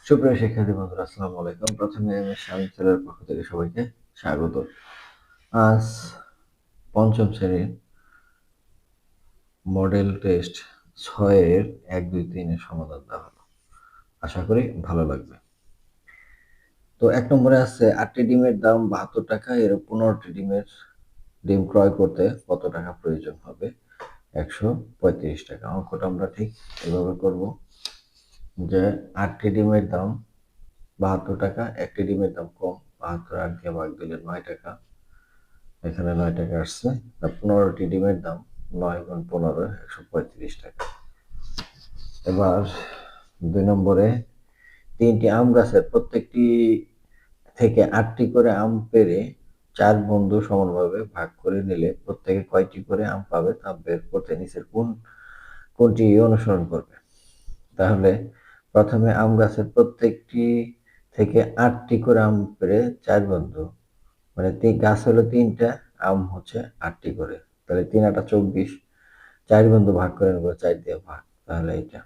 সুপ্রিয় শিক্ষার্থী বন্ধুরা, আসসালামু আলাইকুম। প্রথমে আমি শামীম স্যারের পক্ষ থেকে সবাইকে স্বাগত। আজ পঞ্চম শ্রেণীর মডেল টেস্ট 6-এর 1, 2, 3-এর সমাধান দেওয়া হলো। আশা করি ভালো লাগবে। তো 1 নম্বরে আছে 8টি ডিমের দাম 72 টাকা, এর 15টি ডিম ক্রয় করতে কত টাকা প্রয়োজন হবে? 135 টাকা। অঙ্কটা আমরা ঠিক এভাবে করব যে 8টি ডিমের দাম 72 টাকা, একটি ডিমের দাম কম, 72 8 দিয়ে ভাগ দিলে 9 টাকা, এখানে 9 টাকা আসছে। 15টি ডিমের দাম 9 গুণ 15 135 টাকা। এবার 2 নম্বরে 3টি আম গাছের প্রত্যেকটি থেকে 8টি করে আম পেড়ে 4 বন্ধু সমানভাবে ভাগ করে নিলে প্রত্যেকে কয়টি করে আম পাবে তা বের করতে নিচের কোনটি অনুসরণ করবে? তাহলে প্রথমে আম গাছের প্রত্যেকটি থেকে 8টি করে আম পেড়ে 4 বন্ধু, মানে গাছ হলো 3টা, আম হচ্ছে 8টি করে, তাহলে 3 8 24, 4 বন্ধু ভাগ করে নেবো 4 দিয়ে ভাগ, তাহলে এইটা।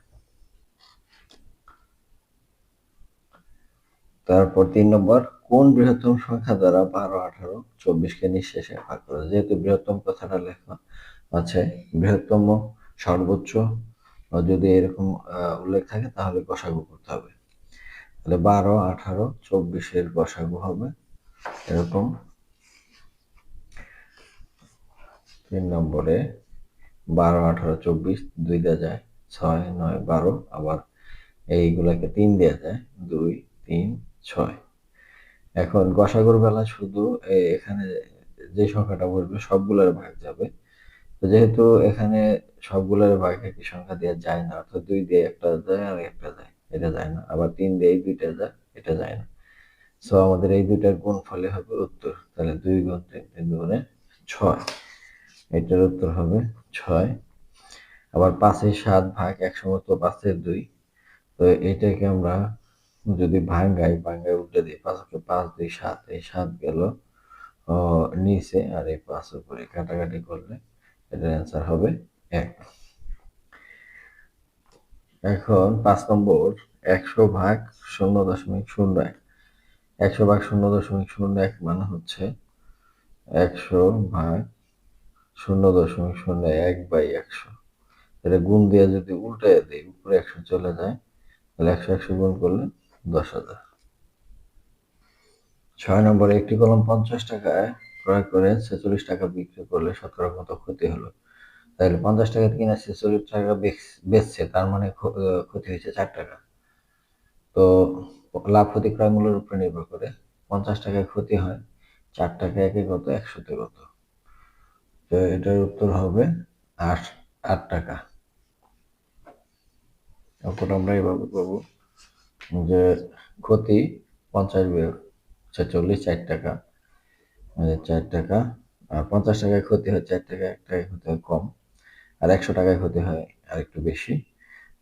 তারপর 3 নম্বর, কোন বৃহত্তম সংখ্যা দ্বারা 12 18 24-কে নিঃশেষে ভাগ করা? যেহেতু বৃহত্তম কথাটা লেখা আছে, বৃহত্তম সর্বোচ্চ যদি এরকম উল্লেখ থাকে তাহলে গসাগু করতে হবে। তাহলে 12 18 24-এর গসাগু হবে এরকম। 3 নম্বরে 12 18 24 2 দেওয়া যায়, 6 9 12, আবার এইগুলাকে 3 দেওয়া যায়, 2 3 6। এখন গসাগুর বেলা শুধু এখানে যে সংখ্যাটা বসবে সবগুলোর ভাগ যাবে। তো যেহেতু এখানে সবগুলোর ভাগ একই সংখ্যা দেওয়া যায় না, অর্থাৎ 2 দিয়ে একটা যায় আর একটা যায়, এটা যায় না, আবার 3 দিয়ে এই দুইটা যায়, এটা যায় না। সো আমাদের এই দুইটার গুণফলে হবে উত্তর। তাহলে 2 গুণ 3 3 দুগুণে 6, এটার উত্তর হবে 6। আবার 5-এর 7 ভাগ 100 মতো 5-এর 2, তো এটাকে আমরা যদি ভাঙ্গাই উল্টে দিই, 5-কে 5 2 7, এই 7 গেল নিচে আর এই 5 উপরে, কাটাকাটি করলে এটার অ্যান্সার হবে 1। এখন 5 নম্বর, 100 ভাগ 0.01, 100 ভাগ 0.01 মানে হচ্ছে 100 ভাগ 0.01 বাই 100। এটা গুণ দিয়ে যদি উল্টে দিই, উপরে 100 চলে যায়, তাহলে 100 100 গুণ করলে 10,000। 6 নম্বরে, একটি কলম 50 টাকায় ক্রয় করে 46 টাকা বিক্রি করলে শতকরা কত ক্ষতি হলো? তাহলে 50 টাকা কিনে 46 টাকা বেচছে, তার মানে ক্ষতি হয়েছে 4 টাকা। তো লাভ ক্ষতি ক্রয় মূল্যের উপরে নির্ভর করে, 50 টাকায় ক্ষতি হয়, 4 টাকা একে কত, 100-তে কত? তো এটার উত্তর হবে 8 টাকা। তারপর আমরা এইভাবে করবো যে ক্ষতি 50 বিয়োগ 46, 4 টাকা, 4 টাকা, আর 50 টাকায় ক্ষতি হয় 4 টাকা, 1 টাকায় ক্ষতি হয় কম, আর 100 টাকায় ক্ষতি হয় আর একটু বেশি,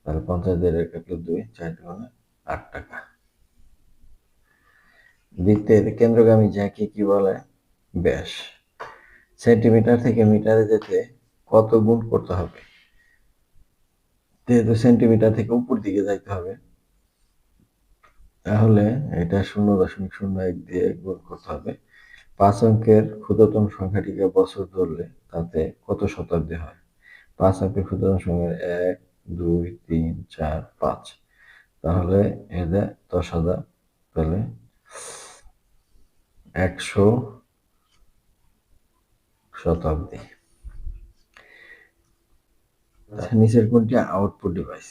তাহলে 50 দিয়ে কাটলে 2, 4 দুগুণে 8 টাকা। বৃত্তের কেন্দ্রগামী জ্যাকে কি বলে? ব্যাস। সেন্টিমিটার থেকে মিটারে যেতে কত গুণ করতে হবে? যেহেতু সেন্টিমিটার থেকে উপর দিকে যাইতে হবে, তাহলে এটা 0.01 দিয়ে গুণ করতে হবে। 5 অঙ্কের ক্ষুদ্রতম সংখ্যাটিকে বছর ধরলে তাতে কত শতাব্দী হয়? 5 অঙ্কের ক্ষুদ্রতম সংখ্যা 1 2 3 4 5, তাহলে এদের 10,000, তাহলে 100 শতাব্দী। নিচের কোনটি আউটপুট ডিভাইস?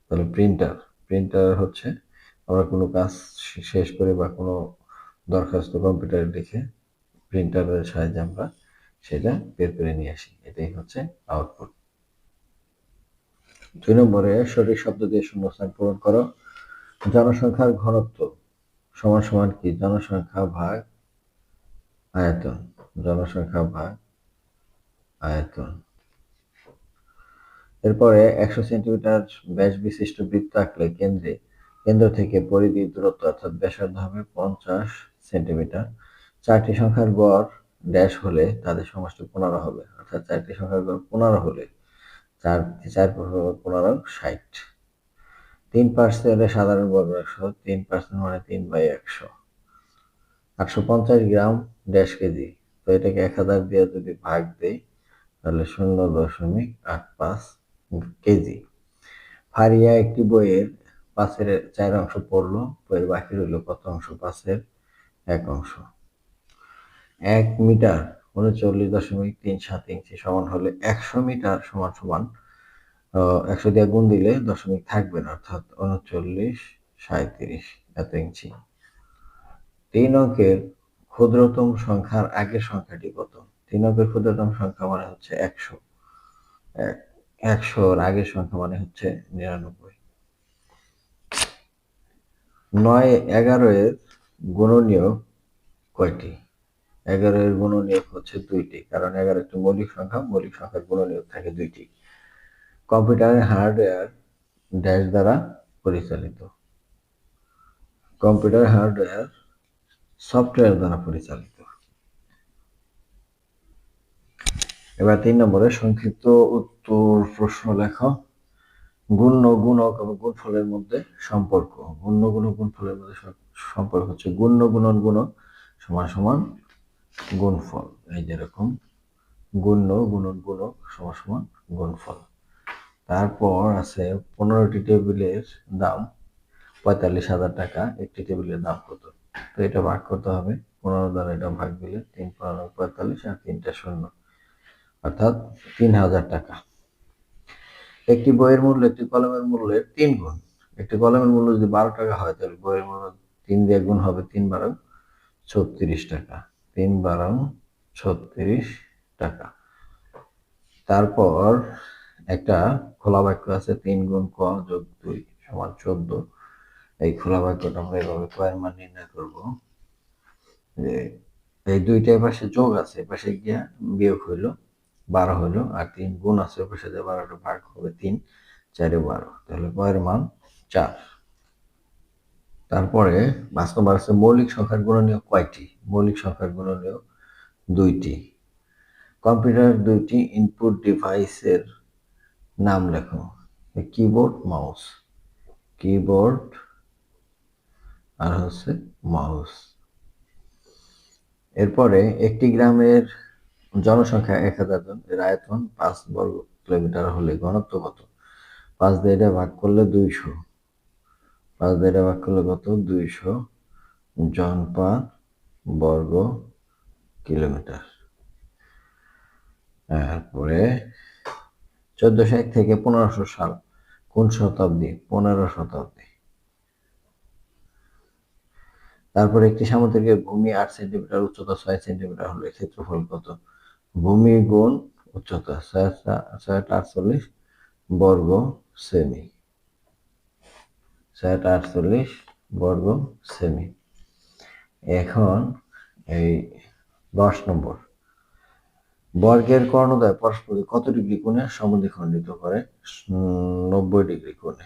তাহলে প্রিন্টার হচ্ছে আমরা কোনো কাজ শেষ করে বা কোনো দরখাস্ত কম্পিউটারে লিখে প্রিন্টারের সাহায্যে আমরা সেটা বের করে নিয়ে আসি, এটাই হচ্ছে আউটপুট। 2 নম্বরে সঠিক শব্দ দিয়ে শূন্যস্থান পূরণ করো। জনসংখ্যার ঘনত্ব সমান সমান কি? জনসংখ্যা ভাগ আয়তন, জনসংখ্যা ভাগ আয়তন। এরপরে 100 সেন্টিমিটার ব্যাস বিশিষ্ট বৃত্ত আঁকলে কেন্দ্র থেকে পরিধির দূরত্ব অর্থাৎ ব্যাসার্ধ হবে 50 সেন্টিমিটার। 4টি সংখ্যার গড় ড্যাশ হলে তাদের সমষ্টি 15 হবে, অর্থাৎ 4টি সংখ্যার গড় 15 হলে 4 4 15 60। 3% সাধারণ বর্গরাশি 3% মানে 3/100, 850 গ্রাম ড্যাশ কেজি। তো এটাকে 1000 দিয়ে যদি ভাগ দেই তাহলে 0.85 কেজি। ফারিয়া একটি বইয়ের 5/4 অংশ পড়লো, বইয়ের বাকি রইল কত অংশ? 5/1 অংশ। 1 মিটার 39.37 ইঞ্চি সমান হলে 100 মিটার সমান সমান 100 দিয়ে গুণ দিলে দশমিক থাকবে না, অর্থাৎ 39.37 এত ইঞ্চি। 3 অঙ্কের ক্ষুদ্রতম সংখ্যার আগের সংখ্যাটি কত? 3 অঙ্কের ক্ষুদ্রতম সংখ্যা মানে হচ্ছে 100, 100-র আগের সংখ্যা মানে হচ্ছে 99। 9-11 এর গুণনীয় কয়টি? 11 এর গুণনীয়ক হচ্ছে 2টি, কারণ 11 একটি মৌলিক সংখ্যা, মৌলিক সংখ্যার গুণনীয়ক থাকে 2টি। কম্পিউটারের হার্ডওয়্যার ড্যাশ দ্বারা পরিচালিত। কম্পিউটার হার্ডওয়্যার সফটওয়্যার দ্বারা পরিচালিত। এবার 3 নম্বরে সংক্ষিপ্ত উত্তর প্রশ্ন লেখো। গুণ্য, গুণক এবং গুণফলের মধ্যে সম্পর্ক। গুণ্য, গুণ, গুণফলের মধ্যে সম্পর্ক হচ্ছে গুণ্য গুণন গুণক সমান সমান গুণফল। এই যেরকম গুণ্য গুণন গুণক সমান সমান গুণফল। তারপর আছে 15টি টেবিলের দাম 45,000 টাকা, একটি টেবিলের দাম কত? তো এটা ভাগ করতে হবে, 15 দ্বারা এটা ভাগ দিলে 3×15=45 আর 3টা শূন্য, অর্থাৎ 3,000 টাকা। একটি বইয়ের মূল্য একটি কলমের মূল্যের 3 গুণ। একটি কলমের মূল্য যদি 12 টাকা হয় তাহলে বইয়ের মূল্য 3 দিয়ে গুণ হবে, 3×12=36 টাকা। 3×12=36 টাকা। তারপর একটা খোলা বাক্য আছে 3 গুণ ক যোগ 2 সমান 14। এই খোলা বাক্যটা আমরা এভাবে ক এর মান নির্ণয় করব যে এই দুইটা পাশে যোগ আছে, পাশে গিয়া বিয়োগ হইল 12 হইল, আর 3 গুণ আছে পাশে যে 12টা ভাগ হবে 3, 4-12, তাহলে ক এর মান 4। তারপরে 5 নম্বর আছে মৌলিক সংখ্যার গুণনীয়ক কয়টি? মৌলিক সংখ্যার গুণনীয়ক 2টি। কম্পিউটার 2টি ইনপুট ডিভাইসের নাম লেখো। Keyboard, mouse. কিবোর্ড আর হচ্ছে মাউস। এরপরে একটি গ্রামের জনসংখ্যা 1000 জন, এর আয়তন 5 বর্গ কিলোমিটার হলে ঘনত্ব কত? 5 দিয়ে এটা ভাগ করলে 200, 5 দিয়ে এটা ভাগ করলে কত? 200 জন পার বর্গ কিলোমিটার। তারপরে 1401 থেকে 1500 সাল কোন শতাব্দী? 15 শতাব্দী। তারপরে একটি সামুদ্রিকের ভূমি 8 সেন্টিমিটার, উচ্চতা 6 সেন্টিমিটার হলে ক্ষেত্রফল কত? ভূমি গুণ উচ্চতা 648 বর্গ সেমি, 648 বর্গ সেমি। এখন এই 10 নম্বর, বর্গের কর্ণদ্বয় পরস্পরকে কত ডিগ্রি কোণে সমদ্বিখণ্ডিত করে? 90 ডিগ্রি কোণে।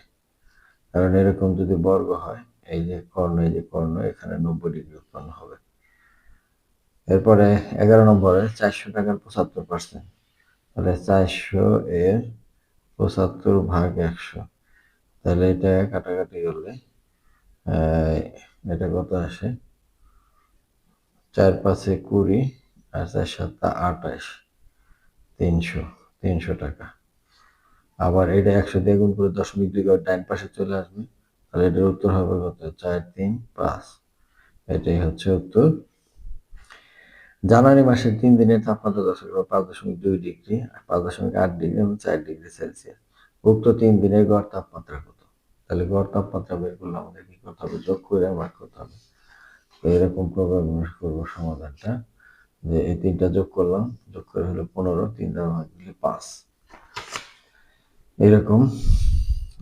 কারণ এরকম যদি বর্গ হয়, এই যে কর্ণ, এই যে কর্ণ, এখানে 90 ডিগ্রি উৎপন্ন হবে। এরপরে 11 নম্বরে 400 টাকার 75%, তাহলে 400 এর 75 ভাগ 100, তাহলে এটা কাটাকাটি করলে এটা কত আসে? 4×5 20 আর 4×7 28, 300 টাকা। আবার এটা 100 দিয়ে গুণ করে 0.2 করে ডান পাশে চলে আসবে, তাহলে এটার উত্তর হবে কত? 4, 3, 5। এটাই হচ্ছে উত্তর। জানুয়ারি মাসের 3 দিনের তাপমাত্রা 5.2 ডিগ্রি, 5.8 ডিগ্রি এবং 4 ডিগ্রি সেলসিয়াস। উক্ত 3 দিনের গড় তাপমাত্রা কত? তাহলে গড় তাপমাত্রা বের করলে আমাদের কি করতে হবে? যোগ করে ভাগ করতে হবে। তো এরকম প্রোগ্রাম করবো সমাধানটা, যে এই 3টা যোগ করলাম, যোগ করে হলো 15, 3 দ্বারা ভাগ দিলে 5। এরকম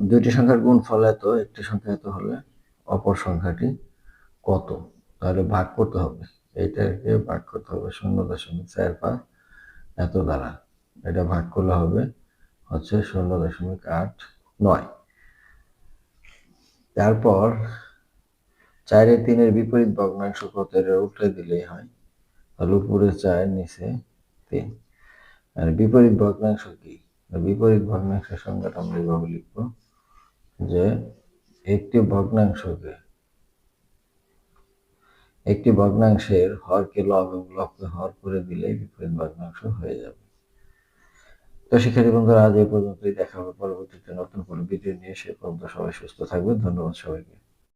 দুইটি সংখ্যার গুণফল এত, একটি সংখ্যা এত হলে অপর সংখ্যাটি কত? তাহলে ভাগ করতে হবে, এইটাকে ভাগ করতে হবে 0.45 এত দ্বারা। এটা ভাগ করলে হবে হচ্ছে 0.89। তারপর 4/3 বিপরীত ভগ্নাংশ কত? এটা উল্টে দিলেই হয়, তাহলে উপরে 4 নিচে 3। আর বিপরীত ভগ্নাংশ কি? বিপরীত ভগ্নাংশের সংজ্ঞাটা আমরা এইভাবে লিখবো যে একটি ভগ্নাংশকে একটি ভগ্নাংশের হরকে লবকে হর করে দিলেই বিপরীত ভগ্নাংশ হয়ে যাবে। তো শিক্ষার্থী বন্ধুরা, আজ এই পর্যন্তই। দেখা হবে পরবর্তীতে নতুন কোনো ভিডিও নিয়ে। সে পর্যন্ত সবাই সুস্থ থাকবেন। ধন্যবাদ সবাইকে।